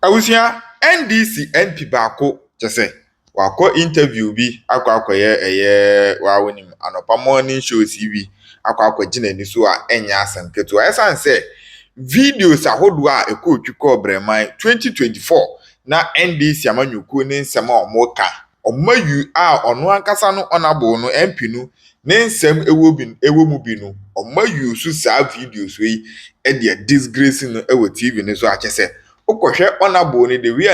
Awusia NDC MP baako kyese wakɔ interview bi akɔyɛ wawonim anopa morning shows bi akɔgye n'ani so a ɛnyɛ asɛm ketewa ɛsan sɛ videos ahodoɔ a ɛkɔɔtwi kɔɔ brɛman 2024 na NDC amanyɔkuo ne nsɛm a ɔmo yu a ɔno ankasa no honorable no MP no ne nsɛm ɛwɔ mu bi no ɔmo yu so saa videos yi ɛde disgrace no ɛwɔ TV ne so akyɛsɛ okohwe honorable ni the way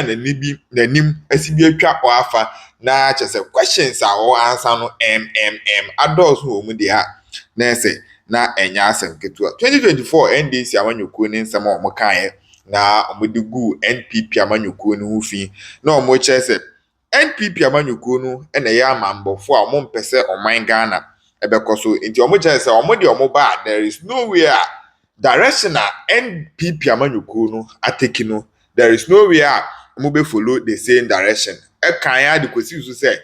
nanim asibi atwa oafa na kyese questions a o answer no adults who mu de ha na ese na enya asem ketua 2024 NDC amanyɔkuo ni nsɛm a ɔmo kan na ɔmo de gu NPP amanyɔkuo ni ho fi na ɔmo kyese NPP amanyɔkuo no na ya amambɔfo a ɔmo mpɛsɛ ɔman Ghana ɛbɛkɔ so nti ɔmo kyese ɔmo de ɔmo ba there is no way direction a NPP amanyɔkuo no ateki no there is no way a mo be follow the same direction kan ya de kosi so say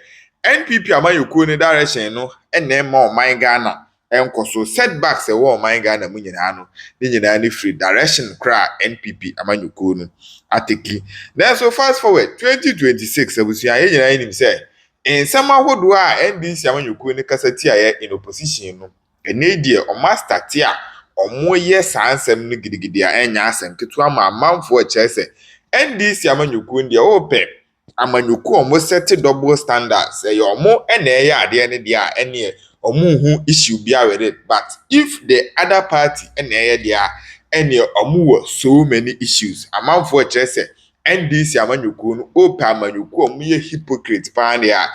NPP amanyɔkuo no direction no na ma ɔman Ghana enko so setbacks e wo ɔman Ghana mu nyina no ne nyina ne free direction kra NPP amanyɔkuo no ateki then so fast forward 2026 abusia ye nyina nim say nsɛm ahodoɔ a NDC amanyɔkuo no kasati a in opposition no ene die o master ti a omo ye saa nsɛm no gidigidi a enya asɛm ketu ama amanfo a kyerɛ NDC amanyɔkuo ndi ope amanyɔkuo omo set double standards ye omo na eye ade ne dia ene omo hu issue bia with it but if the other party na eye dia ene omo wo so many issues amanfo a kyerɛ NDC amanyɔkuo no ope amanyɔkuo omo ye hypocrite pa dia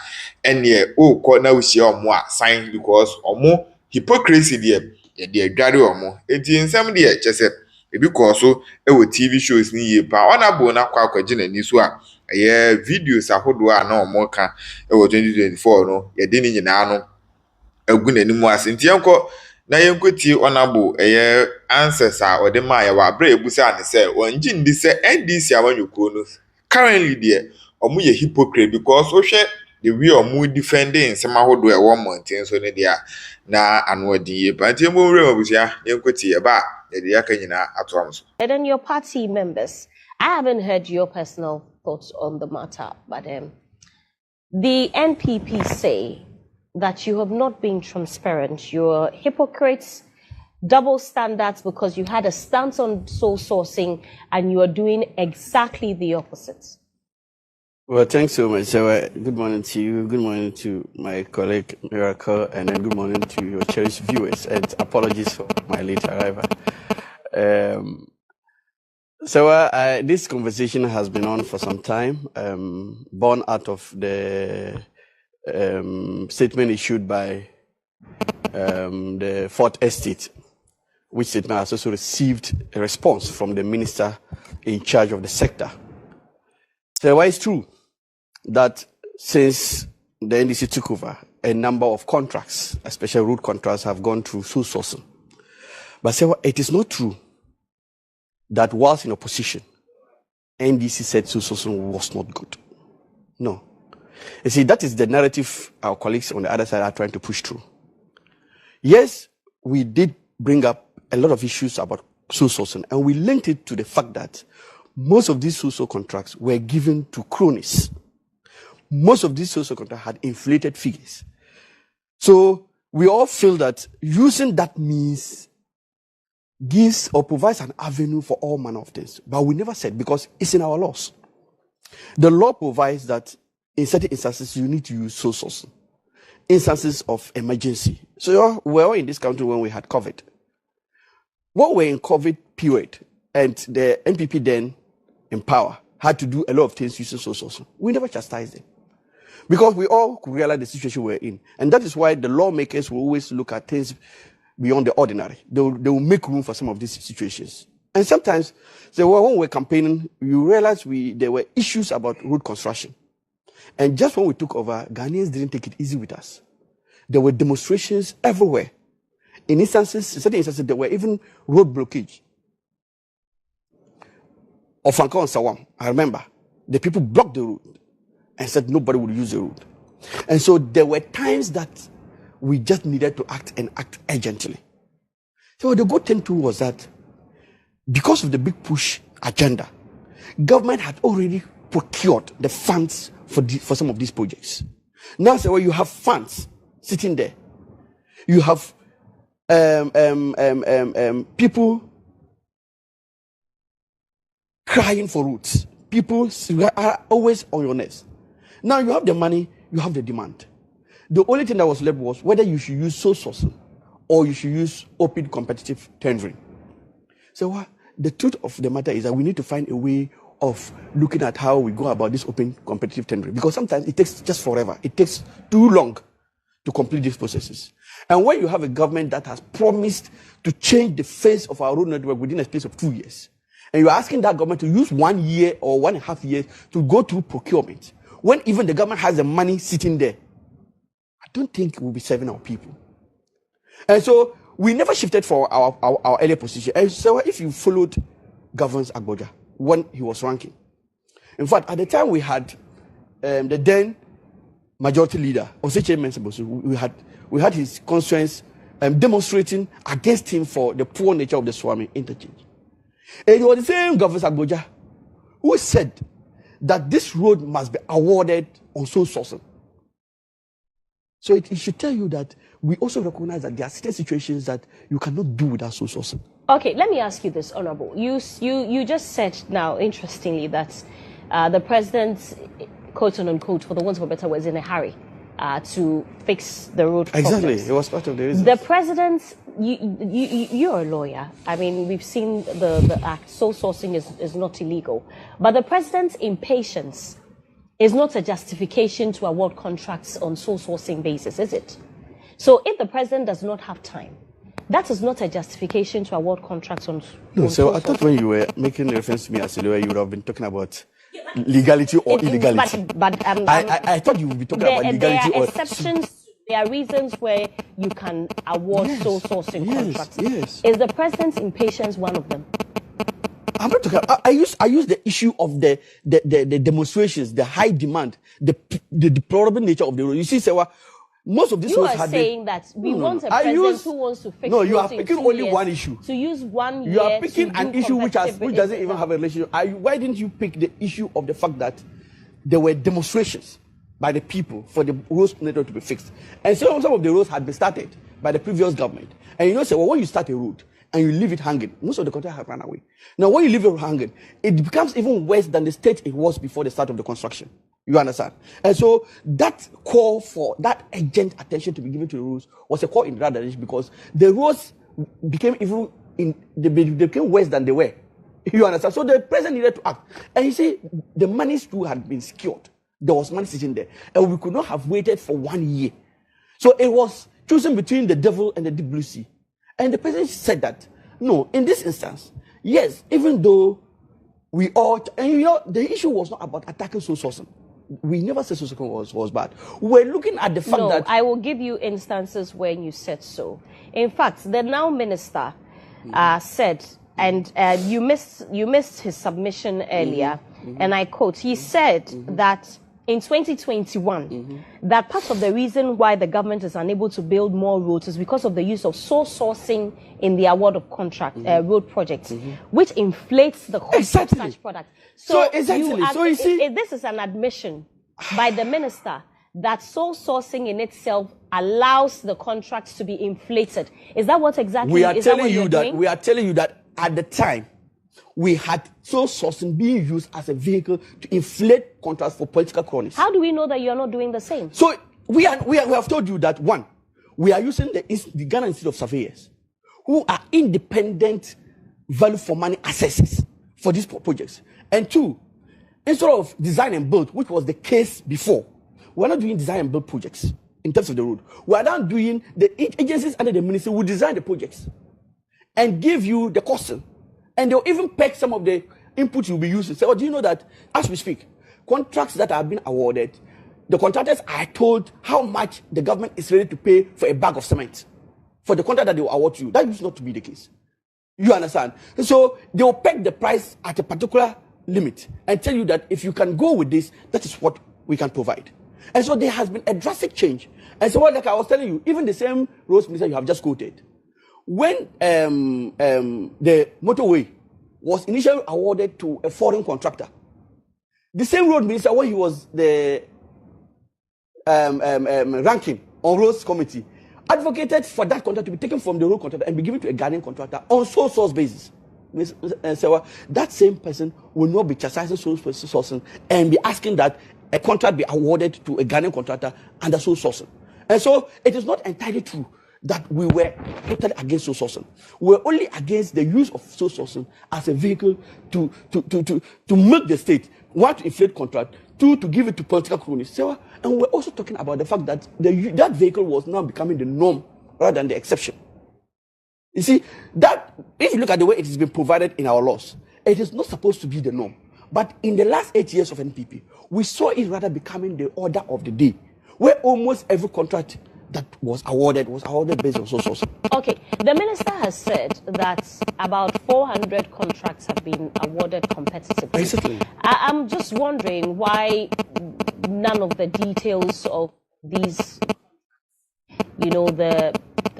ene okɔ na uhie omo a sign because omo hypocrisy dia de adware omo enti nsɛm de kyese ebi kɔ so ɛwɔ TV shows ni yie pa honorable na akɔgye n'ani so a ɛyɛ videos ahodoɔ a na omo ka ɛwɔ 2024 no yɛde ni nyinaa no agu n'anim ase enti yɛnkɔ na yɛnkɔtie honorable ɛyɛ answers a ɔde ma yɛ wɔ abra ebusa ne sɛ wɔngye ndi sɛ NDC amanyɔkuo no currently de omo yɛ hypocrite because wohwɛ the way omo defending nsɛm ahodoɔ ɛwɔ mountain so ne dia na anwadi pantie mo wure mabusia yenkoti eba de yaka nyina atom so. And then your party members, I haven't heard your personal thoughts on the matter, but the NPP say that you have not been transparent. You're hypocrites, double standards because you had a stance on sole sourcing and you are doing exactly the opposite. Well, thanks so much. So, good morning to you. Good morning to my colleague Miracle, and then good morning to your cherished viewers. And apologies for my late arrival. This conversation has been on for some time, born out of the statement issued by the Fourth Estate, which statement has also received a response from the minister in charge of the sector. So, why it's true that since the NDC took over, a number of contracts, especially road contracts, have gone through sole sourcing. But it is not true that whilst in opposition, NDC said sole sourcing was not good. No. You see, that is the narrative our colleagues on the other side are trying to push through. Yes, we did bring up a lot of issues about sole sourcing, and we linked it to the fact that most of these social contracts were given to cronies. Most of these social contracts had inflated figures. So we all feel that using that means gives or provides an avenue for all manner of things. But we never said, because it's in our laws. The law provides that in certain instances you need to use sole sourcing. Instances of emergency. So we were in this country when we had COVID. When we were in COVID period, and the NPP then in power had to do a lot of things using sole sourcing, we never chastised them. Because we all could realize the situation we're in. And that is why the lawmakers will always look at things beyond the ordinary. They will make room for some of these situations. And sometimes, when we're campaigning, you realize there were issues about road construction. And just when we took over, Ghanaians didn't take it easy with us. There were demonstrations everywhere. In certain instances, there were even road blockage. Of Franco and Sawam, I remember, the people blocked the road and said nobody would use the road. And so there were times that we just needed to act and act urgently. So the good thing too was that because of the big push agenda, government had already procured the funds for some of these projects. Now, so when you have funds sitting there, you have people crying for roads. People are always on your nerves. Now you have the money, you have the demand. The only thing that was left was whether you should use sole sourcing or you should use open competitive tendering. So the truth of the matter is that we need to find a way of looking at how we go about this open competitive tendering, because sometimes it takes just forever. It takes too long to complete these processes. And when you have a government that has promised to change the face of our road network within a space of 2 years, and you're asking that government to use 1 year or 1.5 years to go through procurement, when even the government has the money sitting there, I don't think we'll be serving our people. And so we never shifted for our earlier position. And so if you followed Governor Aboagye when he was ranking, in fact, at the time we had the then majority leader, Oseche Mensah, we had his constituents demonstrating against him for the poor nature of the Swami interchange. And it was the same Governor Aboagye who said that this road must be awarded on sole sourcing. So it should tell you that we also recognize that there are certain situations that you cannot do without sole sourcing. Okay, let me ask you this, Honorable. You just said now, interestingly, that the president, quote unquote, for the want of a better word, is in a hurry to fix the road problems. Exactly, it was part of the reason. The president, you're a lawyer. I mean, we've seen the act. Sole sourcing is not illegal, but the president's impatience is not a justification to award contracts on sole sourcing basis, is it? So if the president does not have time, that is not a justification to award contracts on so I thought when you were making reference to me as a lawyer, you would have been talking about legality or illegality. But I thought you would be talking about legality there are or exceptions. There are reasons where you can award sole sourcing contracts. Yes. Is the president's impatience one of them? I'm not talking. I use the issue of the demonstrations, the high demand, the deplorable nature of the road. You see, Sewa, most of these you roads are had saying that we want a president who wants to fix. No, you are roads in picking 2 only years, one issue. To use 1 year. You are picking an issue which doesn't even have a relationship. Why didn't you pick the issue of the fact that there were demonstrations by the people for the roads network to be fixed, and some of the roads had been started by the previous government. And you know, say, well, when you start a road and you leave it hanging, most of the contractors have run away. Now, when you leave it hanging, it becomes even worse than the state it was before the start of the construction. You understand? And so that call for that urgent attention to be given to the roads was a call in the right direction, because the roads became they became worse than they were. You understand? So the president needed to act. And you see, the money too had been secured. There was money sitting there. And we could not have waited for 1 year. So it was choosing between the devil and the deep blue sea. And the president said that, no, in this instance, yes, even though we all, and you know, the issue was not about attacking sole sourcing. We never said sole sourcing was bad. We're looking at the fact that... I will give you instances when you said so. In fact, the now minister said, and you missed his submission earlier, and I quote, he said that in 2021, that part of the reason why the government is unable to build more roads is because of the use of sole sourcing in the award of contract road projects, which inflates the cost of such products. So you see, this is an admission by the minister that sole sourcing in itself allows the contracts to be inflated. Is that what exactly we are telling you that? We are telling you that at the time, we had sole sourcing being used as a vehicle to inflate contracts for political cronies. How do we know that you're not doing the same? So we have told you that, one, we are using the Ghana Institute of Surveyors, who are independent value for money assessors for these projects. And two, instead of design and build, which was the case before, we're not doing design and build projects in terms of the road. We are now doing the agencies under the ministry will design the projects and give you the costing. And they'll even peg some of the inputs you'll be using. So, do you know that as we speak, contracts that have been awarded, the contractors are told how much the government is ready to pay for a bag of cement for the contract that they will award to you. That used not to be the case. You understand? So they will peg the price at a particular limit and tell you that if you can go with this, that is what we can provide. And so there has been a drastic change. And so, like I was telling you, even the same roads minister you have just quoted, when the motorway was initially awarded to a foreign contractor. The same road minister, when he was the ranking on roads committee, advocated for that contract to be taken from the road contractor and be given to a Ghanaian contractor on sole source basis. So that same person will not be chastising sole sourcing and be asking that a contract be awarded to a Ghanaian contractor under sole sourcing. And so it is not entirely true that we were totally against sole sourcing. We were only against the use of sole sourcing as a vehicle to make the state, one, to inflate contract, two, to give it to political cronies. So, and we're also talking about the fact that that vehicle was now becoming the norm rather than the exception. You see, that if you look at the way it has been provided in our laws, it is not supposed to be the norm. But in the last 8 years of NPP, we saw it rather becoming the order of the day, where almost every contract that was awarded based on sole sourcing. Okay, the minister has said that about 400 contracts have been awarded competitively. Basically. I'm just wondering why none of the details of these, the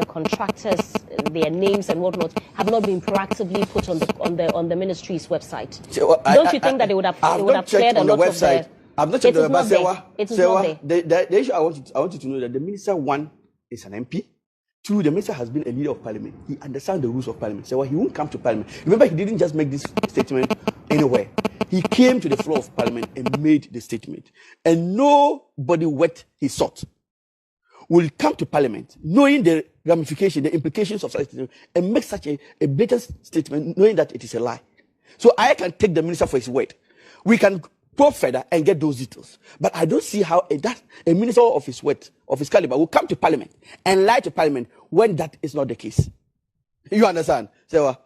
contractors, their names and whatnot, have not been proactively put on the ministry's website. So, Don't you think that it would have cleared a lot of the... I've not checked on the website. It is not there. The issue I want you to know that the minister, one, is an MP. Two, the minister has been a leader of parliament. He understands the rules of parliament. So he won't come to parliament. Remember, he didn't just make this statement anywhere. He came to the floor of parliament and made the statement. And nobody wet his salt will come to parliament knowing the ramification, the implications of such a statement, and make such a blatant statement knowing that it is a lie. So I can take the minister for his word. We can go further and get those details. But I don't see how a minister of his word, of his caliber, will come to parliament and lie to parliament when that is not the case. You understand? So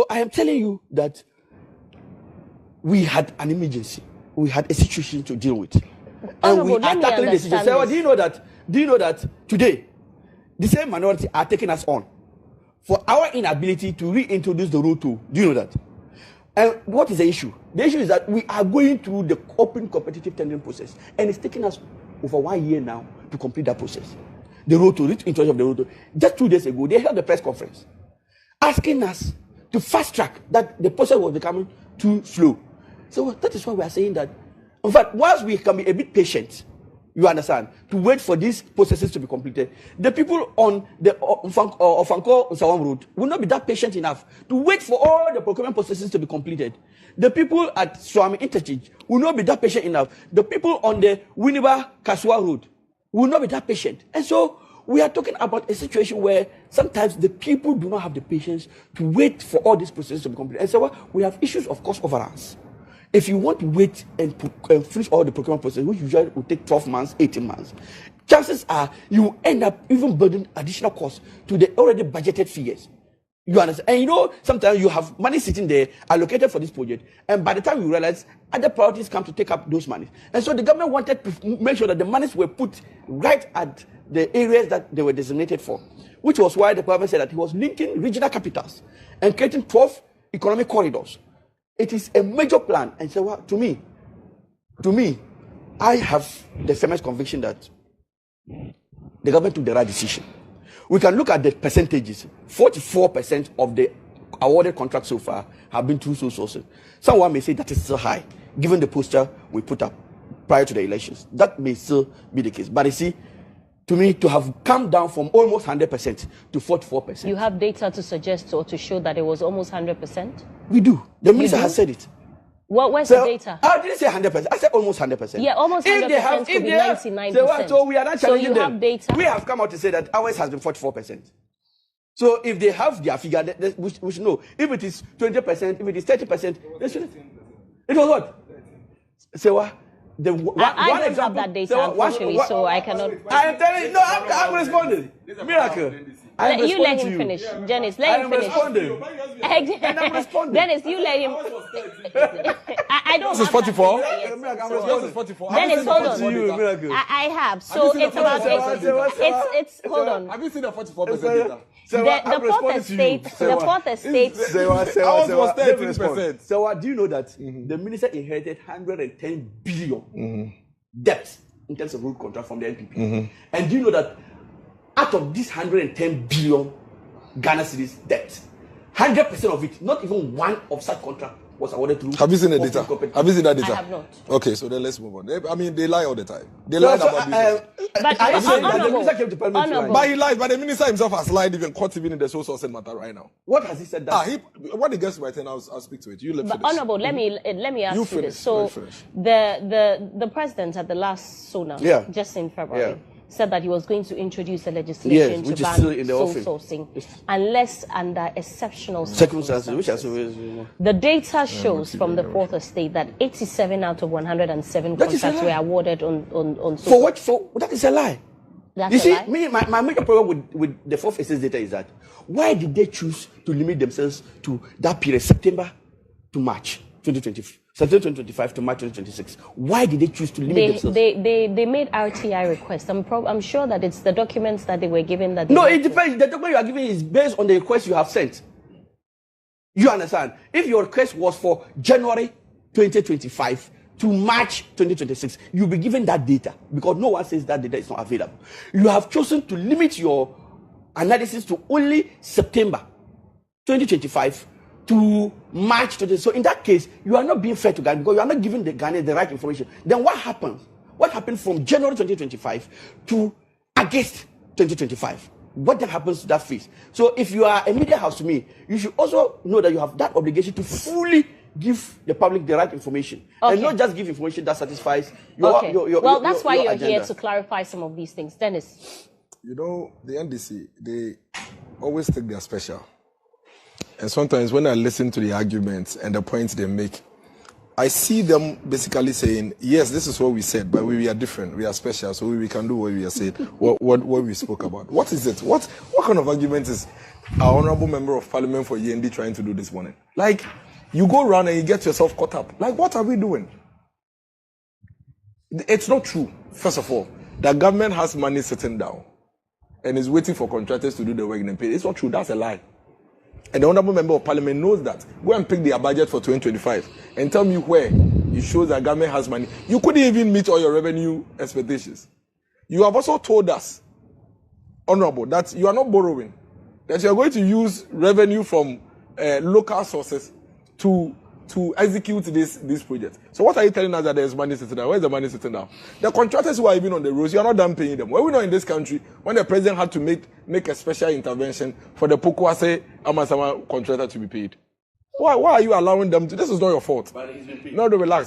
I am telling you that we had an emergency. We had a situation to deal with. And we are tackling the situation. Do you know that today, the same minority are taking us on for our inability to reintroduce the rule tool? Do you know that? And what is the issue? The issue is that we are going through the open competitive tendering process, and it's taking us over 1 year now to complete that process. The road to in charge of the road to. Just 2 days ago, they held a press conference asking us to fast track that the process was becoming too slow. So that is why we are saying that, in fact, whilst we can be a bit patient, you understand, to wait for these processes to be completed, the people on the Ofanko-Nsawam road will not be that patient enough to wait for all the procurement processes to be completed. The people at Swami Interchange will not be that patient enough. The people on the Winneba-Kasua road will not be that patient. And so we are talking about a situation where sometimes the people do not have the patience to wait for all these processes to be completed. And so we have issues of cost overruns. If you want to wait and finish all the procurement process, which usually will take 12 months, 18 months, chances are you end up even burdening additional costs to the already budgeted figures. You understand? And sometimes you have money sitting there allocated for this project, and by the time you realize, other priorities come to take up those monies. And so the government wanted to make sure that the monies were put right at the areas that they were designated for, which was why the government said that he was linking regional capitals and creating 12 economic corridors. It is a major plan. And so to me, I have the firmest conviction that the government took the right decision. We can look at the percentages. 44% of the awarded contracts so far have been through sole sourcing. Someone may say that is still high, given the posture we put up prior to the elections. That may still be the case. But you see, to me, to have come down from almost 100% to 44%. You have data to suggest or to show that it was almost 100%? We do. The minister has said it. Where's the data? I didn't say 100%. I said almost 100%. Yeah, almost 100% could be 99%. So we are not challenging them. So you have data. We have come out to say that ours has been 44%. So if they have their figure, we should know. If it is 20%, if it is 30%, they should. It was what? So what? I don't have that data, unfortunately, so I cannot. I am telling you, no, I'm responding. Miracle. You let him finish. Janice, let him finish. And I'm responding. Dennis, you let him. I don't This is have 44. That This is 44. Dennis, hold on. Miracle. I have. So it's about it's hold on. Have you seen the 44% data? The fourth estate. was 30%. So do you know that the minister inherited 110 billion debt in terms of road contract from the NPP? And do you know that out of this 110 billion Ghana cedis debt, 100% of it, not even one of such contract was awarded through. Have you seen the data? Have you seen that data? I have not. Okay, so then let's move on. I mean, they lie all the time. They lie about business. But I said that the honorable, minister came to parliament to lie. honorable. But he lies. But the minister himself has lied even caught even in the sole source matter right now. What has he said that? When he gets to my turn, I'll speak to it. You let But finish. honorable, let me ask you finish. this. So Finish. the president at the last SONA, Yeah. just in February, Yeah. said that he was going to introduce a legislation Yes, which to is still ban in the sole offing. sourcing, unless under exceptional Circumstances, which are circumstances. The data shows from the fourth estate that 87 out of 107 That is a contracts lie. were awarded on For what? For that is a lie. That's You a see, lie? me, my major problem with the fourth estate data is that why did they choose to limit themselves to that period, September to March 2020, September 2025 to March 2026? Why did they choose to limit themselves? They made RTI requests. I'm sure that it's the documents that they were given that. No, it depends. The document you are giving is based on the request you have sent. You understand? If your request was for January 2025 to March 2026, you'll be given that data because no one says that data is not available. You have chosen to limit your analysis to only September 2025 to March 20. So in that case, you are not being fair to Ghana because you are not giving the Ghana the right information. Then what happens? What happened from January 2025 to August 2025? What then happens to that phase? So if you are a media house to me, you should also know that you have that obligation to fully give the public the right information and not just give information that satisfies your that's why your you're agenda. here to clarify some of these things. Dennis. You know, the NDC, they always take their special. And sometimes when I listen to the arguments and the points they make, I see them basically saying, yes, this is what we said, but we are different. We are special, so we can do what we are saying, what we spoke about. What is it? What kind of argument is our honorable member of parliament for END trying to do this morning? Like, you go around and you get yourself caught up. Like, what are we doing? It's not true, first of all. The government has money sitting down and is waiting for contractors to do the work and pay. It's not true. That's a lie. And the honorable member of parliament knows that. Go and pick their budget for 2025 and tell me where it shows that government has money. You couldn't even meet all your revenue expectations. You have also told us, honorable, that you are not borrowing, that you are going to use revenue from local sources to execute this project. So what are you telling us that there's money sitting down? Where's the money sitting down? The contractors who are even on the roads, you are not done paying them. Were we not in this country when the president had to make a special intervention for the Pokuase Amasama contractor to be paid? Why are you allowing them to? This is not your fault. No, relax.